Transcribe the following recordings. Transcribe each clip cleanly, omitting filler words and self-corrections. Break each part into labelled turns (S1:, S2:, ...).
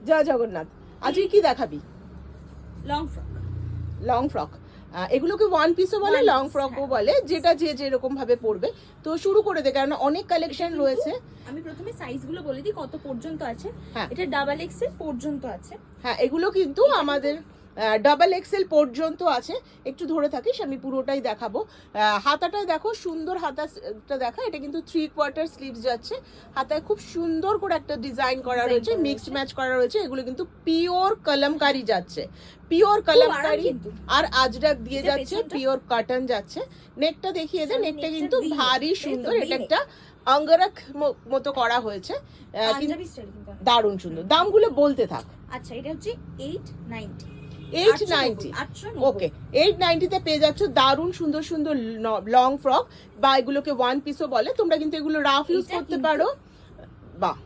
S1: জয় জগন্নাথ। আজকে কি দেখাবি?
S2: Long frock.
S1: লং ফ্রক, এগুলোকে ওয়ান পিসও বলে, লং ফ্রকও বলে, যেটা যে যেরকম ভাবে পড়বে। তো শুরু করে দে, কারণ অনেক কালেকশন রয়েছে।
S2: আমি প্রথমে সাইজগুলো বলে দিই কত পর্যন্ত আছে।
S1: হ্যাঁ,
S2: এটা ডাবল এক্সেল পর্যন্ত আছে।
S1: হ্যাঁ, এগুলো কিন্তু আমাদের ডাবল এক্সেল পর্যন্ত আছে। একটু ধরে থাকিস, আমি পুরোটাই দেখাবো। হাতাটায় দেখো, সুন্দর হাতাটা দেখা। এটা কিন্তু 3/4 স্লিভস যাচ্ছে। হাতায় খুব সুন্দর করে একটা ডিজাইন করা রয়েছে, মিক্সড ম্যাচ করা রয়েছে। এগুলো কিন্তু পিওর কলমকারি যাচ্ছে, পিওর কলমকারি। আর আজরাক দিয়ে যাচ্ছে, পিওর কটন যাচ্ছে। নেকটা দেখিয়ে দে। নেকটা কিন্তু ভারী সুন্দর। এটা একটা অঙ্গরখ মতো করা হয়েছে, দারুণ সুন্দর। দামগুলো বলতে থাক।
S2: আচ্ছা, এটা হচ্ছে 890।
S1: 890, ওকে। 890 তে পেয়ে যাচ্ছ দারুণ সুন্দর সুন্দর লং ফ্রক, বা এগুলোকে ওয়ান পিসও বলে। তোমরা কিন্তু এগুলো রাফ ইউজ করতে পারো। বাহ,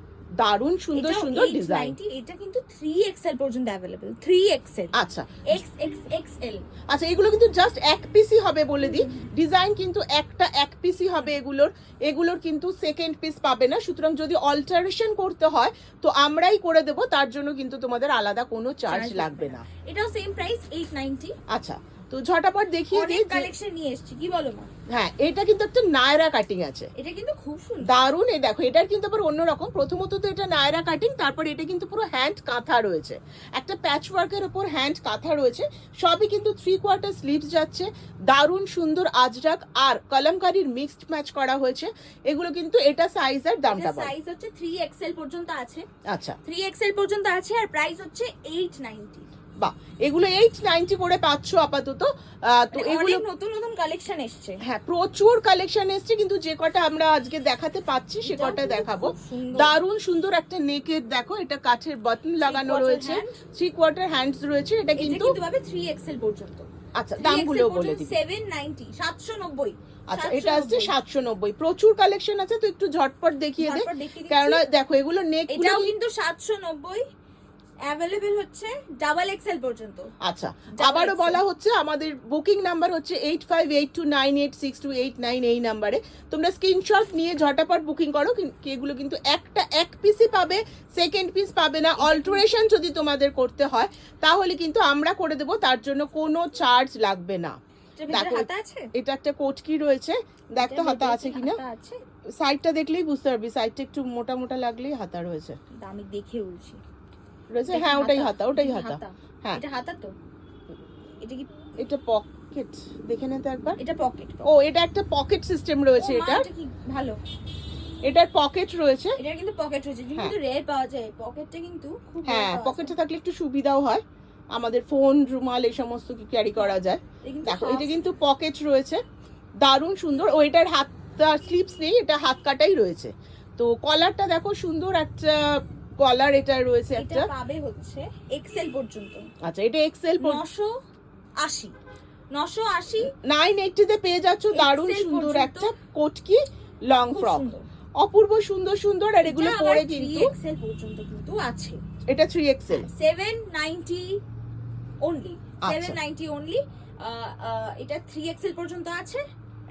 S1: দারুণ সুন্দর সুন্দর ডিজাইন।
S2: এটা কিন্তু 3XL পর্যন্ত अवेलेबल। 3XL,
S1: আচ্ছা,
S2: XXXL।
S1: আচ্ছা, এগুলো কিন্তু জাস্ট এক পিসই হবে বলে দিই। ডিজাইন কিন্তু একটা এক পিসই হবে এগুলোর কিন্তু সেকেন্ড পিস পাবে না। সুতরাং যদি অল্টারেশন করতে হয় তো আমরাই করে দেব, তার জন্য কিন্তু তোমাদের আলাদা কোনো চার্জ লাগবে না।
S2: এটাও সেম প্রাইস 890।
S1: আচ্ছা, তো ঝটাপট দেখিয়ে দিই।
S2: কালেকশন নিয়ে এসেছি, কি বলো মা?
S1: হ্যাঁ, এটা কিন্তু একটা নায়রা কাটিং আছে।
S2: এটা কিন্তু খুব সুন্দর,
S1: দারুণ। এই দেখো, এটার কিন্তু আবার অন্যরকম। প্রথমত তো এটা নায়রা কাটিং, তারপর এটা কিন্তু পুরো হ্যান্ড কাঁথা রয়েছে, একটা প্যাচ ওয়ার্কের উপর হ্যান্ড কাঁথা রয়েছে। সবই কিন্তু 3/4 স্লিভস যাচ্ছে। দারুণ সুন্দর আজরাক আর কলমকারীর মিক্সড ম্যাচ করা হয়েছে। এগুলো কিন্তু এটা সাইজ আর দামটা বল।
S2: সাইজ হচ্ছে 3XL পর্যন্ত আছে।
S1: আচ্ছা,
S2: 3XL পর্যন্ত আছে, আর প্রাইস হচ্ছে 890।
S1: বাহ, এগুলো 890 করে পাচ্ছ আপাতত। তো এগুলো
S2: নতুন নতুন কালেকশন এসছে।
S1: হ্যাঁ, প্রচুর কালেকশন এসছে, কিন্তু যে কটা আমরা আজকে দেখাতে পাচ্ছি সে কটা দেখাবো। দারুণ সুন্দর একটা নেকের দেখো, এটা কাঠের বাটন লাগানো রয়েছে, 3/4 হ্যান্ডস রয়েছে। এটা কিন্তু
S2: 3XL পর্যন্ত।
S1: আচ্ছা, দামগুলো বলে দিই।
S2: 790, 790।
S1: আচ্ছা, এটা আসছে 790। প্রচুর কালেকশন আছে, তো একটু ঝটপট দেখিয়ে দে, কারণ দেখো এগুলো নেক
S2: এটাও কিন্তু 790 अवेलेबल হচ্ছে ডাবল এক্সেল পর্যন্ত।
S1: আচ্ছা, আবারও বলা হচ্ছে, আমাদের বুকিং নাম্বার হচ্ছে 8582986289। এই নাম্বারে তোমরা স্ক্রিনশট নিয়ে ঝটাপট বুকিং করো। এগুলো কিন্তু একটা এক পিসই পাবে, সেকেন্ড পিস পাবে না। অল্টারেশন যদি তোমাদের করতে হয় তাহলে কিন্তু আমরা করে দেব, তার জন্য কোনো চার্জ লাগবে না। দেখো, এটা একটা কোটকি রয়েছে, দেখ তো হাতা আছে কিনা। সাইডটা দেখলেই বুঝতে পারবি, সাইডটা একটু মোটা মোটা লাগলেই হাতা রয়েছে।
S2: আমি দেখে বলছি
S1: রয়েছে। হ্যাঁ, ওটাই হাতা, ওটাই হাতা। হ্যাঁ,
S2: এটা হাতা তো। এটা কি,
S1: এটা পকেট? দেখে নে তো একবার।
S2: এটা পকেট।
S1: ও, এটা একটা পকেট সিস্টেম রয়েছে। এটা
S2: কি ভালো,
S1: এটার পকেট রয়েছে।
S2: এটা কিন্তু পকেট রয়েছে, কিন্তু রেয়ার পাওয়া যায় পকেটটা, কিন্তু খুব
S1: হ্যাঁ, পকেটটা থাকলে একটু সুবিধাও হয়, আমাদের ফোন, রুমাল এই সমস্ত কি ক্যারি করা যায়। দেখো, এটা কিন্তু পকেট রয়েছে, দারুণ সুন্দর। ও, এটার হাতটা স্লিপস নেই, এটা হাত কাটাই রয়েছে। তো কলারটা দেখো, সুন্দর একটা কলার এটা রয়েছে। একটা
S2: পাবে হচ্ছে এক্সেল পর্যন্ত।
S1: আচ্ছা, এটা এক্সেল
S2: 980,
S1: 980 তে পেয়ে যাচ্ছ দারুণ সুন্দর একটা কোটকি লং ফ্রক, অপূর্ব সুন্দর সুন্দর। আর এগুলো পরে কিন্তু
S2: এক্সেল পর্যন্ত কিন্তু আছে।
S1: এটা 3XL,
S2: 790 অনলি, 790 অনলি। এটা 3XL পর্যন্ত আছে।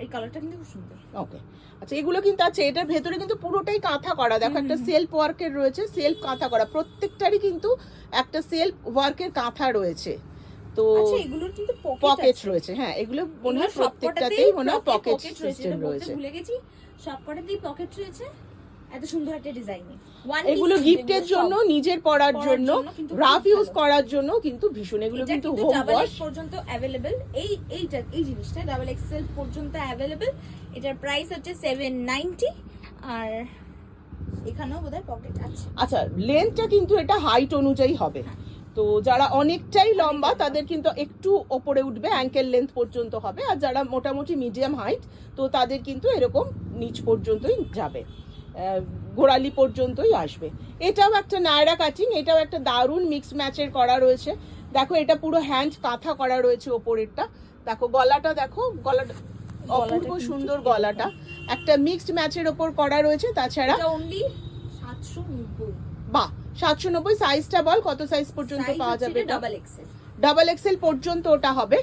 S2: এই কালারটা কিন্তু খুব সুন্দর।
S1: ওকে, আচ্ছা, এগুলো কিন্তু আছে। এটার ভেতরে কিন্তু পুরোটাই কাঁথা করা। দেখো, একটা সেলফ ওয়ার্কের রয়েছে, সেলফ কাঁথা করা। প্রত্যেকটারই কিন্তু একটা সেলফ ওয়ার্কের কাঁথা রয়েছে। তো
S2: আচ্ছা, এগুলোর কিন্তু
S1: পকেট রয়েছে। হ্যাঁ, এগুলো মনে হয় প্রত্যেকটাতেই মনে হয় পকেট সিস্টেম রয়েছে।
S2: ভুলে গেছি, সবকটাতেই পকেট রয়েছে। এত সুন্দর একটা ডিজাইন।
S1: এগুলো গিফটের জন্য, নিজের পরার জন্য, রাফ ইউজ করার জন্য কিন্তু ভীষণ। এগুলো কিন্তু হোম ওয়াশ
S2: পর্যন্ত अवेलेबल। এই জিনিসটা ডাবল এক্সেল পর্যন্ত अवेलेबल। এটার প্রাইস হচ্ছে 790। আর এখানেও বোধহয় পকেট আছে।
S1: আচ্ছা, লেন্থটা কিন্তু এটা হাইট অনুযায়ী হবে। তো যারা অনেকটাই লম্বা তাদের কিন্তু একটু ওপরে উঠবে, অ্যাঙ্কেল লেন্থ পর্যন্ত হবে। আর যারা মোটামুটি মিডিয়াম হাইট, তো তাদের কিন্তু এরকম নিচ পর্যন্তই যাবে, গোড়ালি পর্যন্তই আসবে। এটাও একটা নায়রা কাটিং, এটাও একটা দারুণ মিক্স ম্যাচের করা রয়েছে। দেখো, এটা পুরো হ্যান্ড কাঁথা করা রয়েছে ওপরেরটা। দেখো, গলাটা দেখো, গলাটা অপূর্ব সুন্দর। গলাটা একটা মিক্সড ম্যাচের ওপর করা রয়েছে। তাছাড়া
S2: অনলি 790।
S1: বাহ, 790। সাইজটা বল, কত সাইজ পর্যন্ত পাওয়া যাবে?
S2: ডাবল এক্সেল,
S1: ডাবল এক্সেল পর্যন্ত ওটা হবে।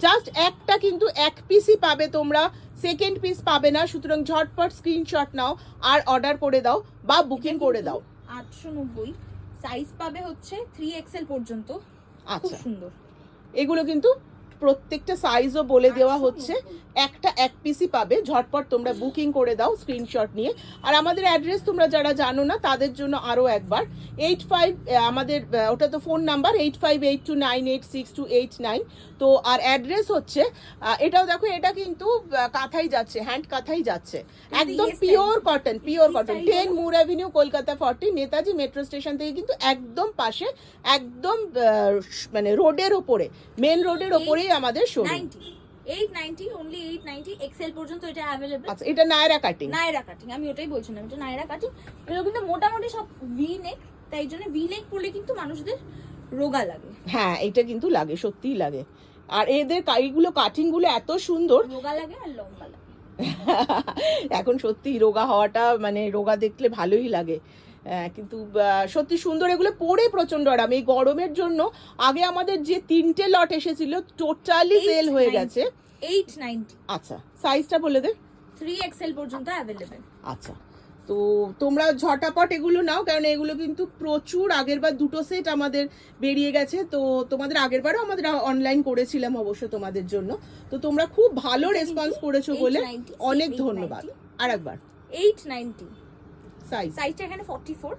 S1: জাস্ট একটা কিন্তু এক পিসই পাবে তোমরা, সেকেন্ড পিস পাবে না। সুতরাং ঝটপট স্ক্রিনশট নাও আর অর্ডার করে দাও বা বুকিং করে দাও।
S2: 890 সাইজ পাবে হচ্ছে 3XL পর্যন্ত, খুব
S1: আচ্ছা,
S2: সুন্দর।
S1: এগুলো কিন্তু প্রত্যেকটা সাইজও বলে দেওয়া হচ্ছে, একটা এক পিসই পাবে, ঝটপট তোমরা বুকিং করে দাও স্ক্রিনশট নিয়ে। আর আমাদের অ্যাড্রেস তোমরা যারা জানো না তাদের জন্য আরও একবার 85 আমাদের ওটা তো ফোন নাম্বার 8582986289। তো আর অ্যাড্রেস হচ্ছে এটাও দেখো, এটা কিন্তু কাঁথাই যাচ্ছে, হ্যান্ড কাঁথাই যাচ্ছে, একদম pure cotton, pure cotton. 10 Moore avenue, Kolkata 40, Netaji metro station থেকে কিন্তু একদম পাশে, একদম মানে রোডের ওপরে, মেন রোডের ওপরেই আমাদের শোরুম।
S2: 890 অনলি 890 এক্সেল পর্যন্ত এটা अवेलेबल।
S1: আচ্ছা, এটা নায়রা কাটিং,
S2: নায়রা কাটিং, আমি ওটাই বলছিলাম, এটা নায়রা কাটিং। এগুলো কিন্তু মোটামুটি সব ভি নেক, তাই জন্য ভি নেক পরলে কিন্তু মানুষদের রোগা লাগে।
S1: হ্যাঁ এটা কিন্তু লাগে, সত্যিই লাগে। আর এদের এইগুলো কাটিং গুলো এত সুন্দর,
S2: রোগা লাগে আর লম্বা লাগে।
S1: এখন সত্যি রোগা হওয়াটা, মানে রোগা দেখলে ভালোই লাগে, কিন্তু সত্যি সুন্দর, এগুলো পরে প্রচন্ড আরাম। এই গরমের জন্য আগে আমাদের যে 3টে লট এসেছিল টোটালি সেল হয়ে গেছে।
S2: 890,
S1: আচ্ছা সাইজটা বলে দে।
S2: 3XL পর্যন্ত अवेलेबल।
S1: আচ্ছা, তো তোমরা ঝটাপট এগুলো নাও, কারণ এগুলো কিন্তু প্রচুর, আগেরবার 2টো সেট আমাদের বেরিয়ে গেছে। তো তোমাদের আগেরবারও আমাদের অনলাইন করেছিলাম অবশ্য তোমাদের জন্য, তো তোমরা খুব ভালো রেসপন্স করেছো বলে
S2: 890,
S1: অনেক
S2: 890
S1: ধন্যবাদ। আর একবার
S2: 890 সাইজটা এখানে 44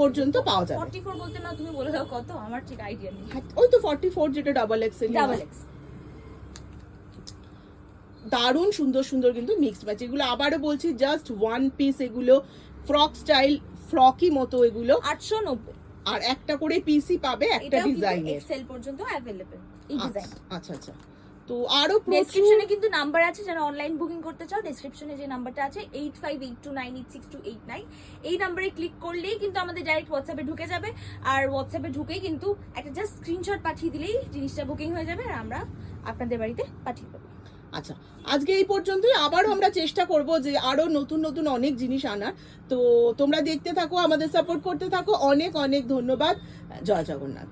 S1: পর্যন্ত পাওয়া যাবে।
S2: 44 বলতে না, তুমি বলে দাও কত, আমার ঠিক আইডিয়া নেই।
S1: ওই তো 44, যেটা ডাবল এক্সেল।
S2: ডাবল এক্স,
S1: দারুণ সুন্দর সুন্দর কিন্তু মিক্সড ম্যাচ এগুলো, আবারও বলছি জাস্ট ওয়ান পিস, এগুলো ফ্রক স্টাইল, ফ্রকি মতো এগুলো।
S2: 890,
S1: আর একটা করে পিসই পাবে একটা ডিজাইনের,
S2: এক্সেল পর্যন্ত अवेलेबल এই ডিজাইন।
S1: আচ্ছা আচ্ছা, তো আরো প্রচুর।
S2: ডেসক্রিপশনে কিন্তু নাম্বার আছে, যারা অনলাইন বুকিং করতে চাও ডেসক্রিপশনে যে নাম্বারটা আছে 8582986289, এই নাম্বারে ক্লিক করলেই কিন্তু আমাদের ডাইরেক্ট হোয়াটসঅ্যাপে ঢুকে যাবে। আর হোয়াটসঅ্যাপে ঢুকেই কিন্তু একটা জাস্ট স্ক্রিনশট পাঠিয়ে দিলেই জিনিসটা বুকিং হয়ে যাবে, আর আমরা আপনাদের বাড়িতে পাঠিয়ে দেবো।
S1: আচ্ছা, আজকে এই পর্যন্তই। আবারও আমরা চেষ্টা করব যে আরো নতুন নতুন অনেক জিনিস আনার। তো তোমরা দেখতে থাকো, আমাদের সাপোর্ট করতে থাকো। অনেক অনেক ধন্যবাদ। জয় জগন্নাথ।